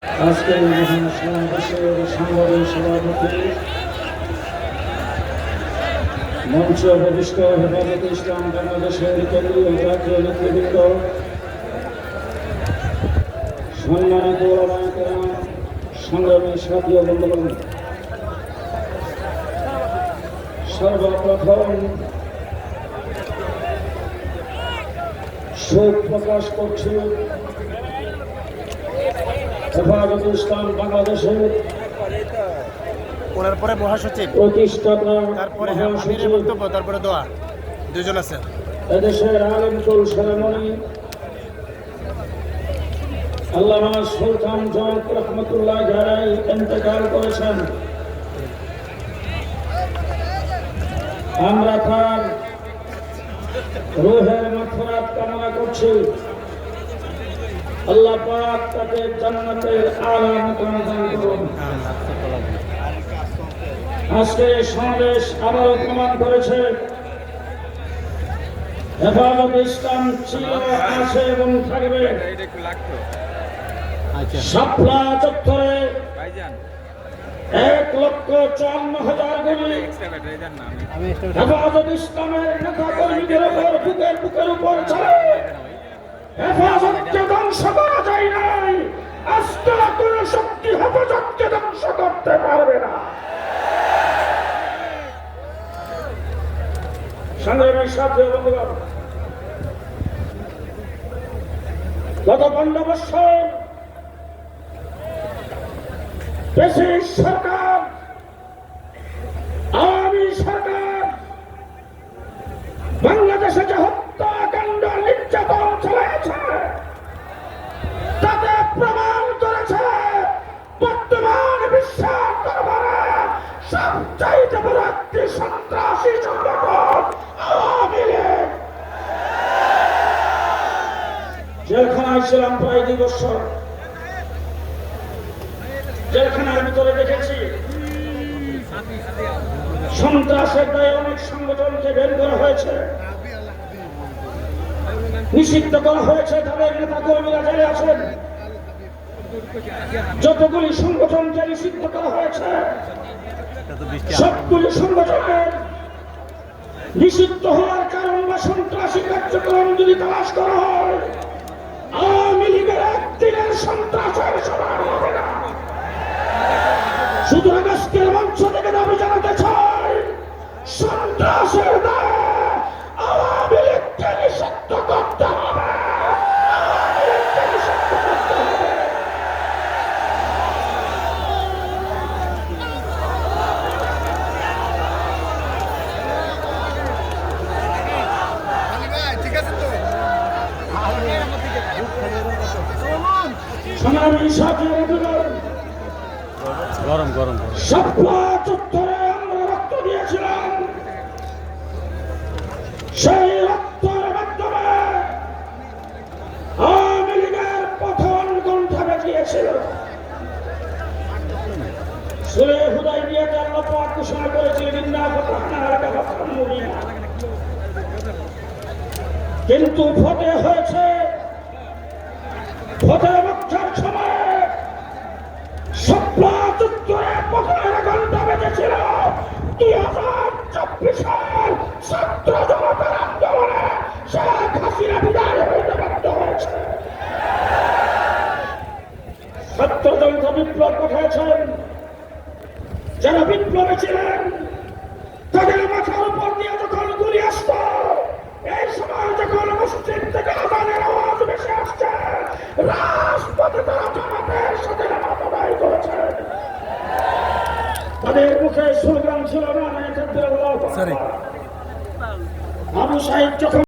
আজকের মহান সমাবেশের সংগ্রামী সভাপতি মঞ্চ অভিষ্ট হেফাজতে ইসলাম বাংলাদেশের কেন্দ্রীয় জাতীয় নেতৃবৃন্দ, সম্মানিত ওলামায়ে কেরাম, সংগ্রামী সাথী ও বন্ধুগণ, সর্বপ্রথম শোক প্রকাশ করছি হেফাজতে ইসলাম বাংলাদেশের পরে মহাসচিব, প্রতিষ্ঠাতা, তারপরে আমিরের বক্তব্য, তারপরে দোয়া, দুজন আছে। এদেশের আলেমকুল সেরেমনি আল্লামা সুলতান জয়ক রহমতুল্লাহ আলাইহি ইন্তেকাল করেছেন। আমরা তার রূহের মাগফিরাত কামনা করছি। আল্লাহ পাক তাকে জান্নাতের আলা মাকাম দান করুন। আজকে সমাবেশ আবারও প্রমাণ করেছে হেফাজতে ইসলাম ছিল, আছে এবং থাকবে। শাপলা চত্বরে 1,54,000 গুলি হেফাজতে ইসলামের নেতা কর্মীদের উপর বুকের উপর চলে। হেফাজতকে ধ্বংস করা যায় নাই, আজকে কোন শক্তি হেফাজতকে ধ্বংস করতে পারবে না। সংগ্রামের সাথে বন্ধুগণ, গত 15 বছর দেশের সরকার, আওয়ামী সরকার বাংলাদেশে যে হত্যাকাণ্ড, নির্যাতন চালিয়েছে তাতে প্রমাণ করেছে বর্তমান বিশ্বের দরবারে সবচাইতে বড় একটি সন্ত্রাসী সংগঠন আওয়ামী লীগ। জেলখানায় ছিলাম প্রায় 2 বছর। জেলখানার ভিতরে দেখেছি সন্ত্রাসের দায়ে অনেক সংগঠনকে বের করা হয়েছে, নিষিদ্ধ করা হয়েছে, তাদের নেতা কর্মীরা জেলে আছেন। যতগুলি সংগঠনকে নিষিদ্ধ করা হয়েছে সবগুলি সংগঠনের নিষিদ্ধ হওয়ার কারণ বা সন্ত্রাসী কার্যক্রম যদি তালাশ করা হয়, আওয়ামী লীগের একদিনের সন্ত্রাসের সমান হবে না। সুতরাং আজকের মঞ্চ থেকে দাবি জানাতে চাই, সন্ত্রাসের দায়ে আওয়ামী লীগকে নিষিদ্ধ করতে হবে। আওয়ামী লীগকে নিষিদ্ধ করতে হবে। সংগ্রামী সাথী বন্ধুগণ, গরম গরম শাপলা চত্বরে আমরা রক্ত দিয়েছিলাম। সেই রক্তের মাধ্যমে আওয়ামী লীগের পতন কণ্ঠে গিয়েছিল। সূরা হুদায়বিয়াতে আল্লাহ পাক ঘোষণা করেছিলেন, ইন্না ফাতাহনা লাকা ফাতহান মুবিনা। কিন্তু ফতেহ হয়েছে, ফতেহ মক্কার সময়ে শাপলা চত্বরে পতনের ঘণ্টা বেজেছিল। 2024 সাল ছাত্র জনতার আন্দোলনে শেখ হাসিনা বিদায় হইতে বাধ্য হয়েছে। ছাত্র জনতা বিপ্লব পাঠিয়েছেন, যারা বিপ্লবে ছিলেন তাদের মাথার উপর দিয়ে যখন গুলি আসত, এই সময় যখন মসজিদ থেকে আযানের আওয়াজ ভেসে আসছে, রাজপথে তারা জামাতের সাথে নামাজ আদায় করেছেন। তাদের মুখে স্লোগান ছিল না, আবু সাঈদ যখন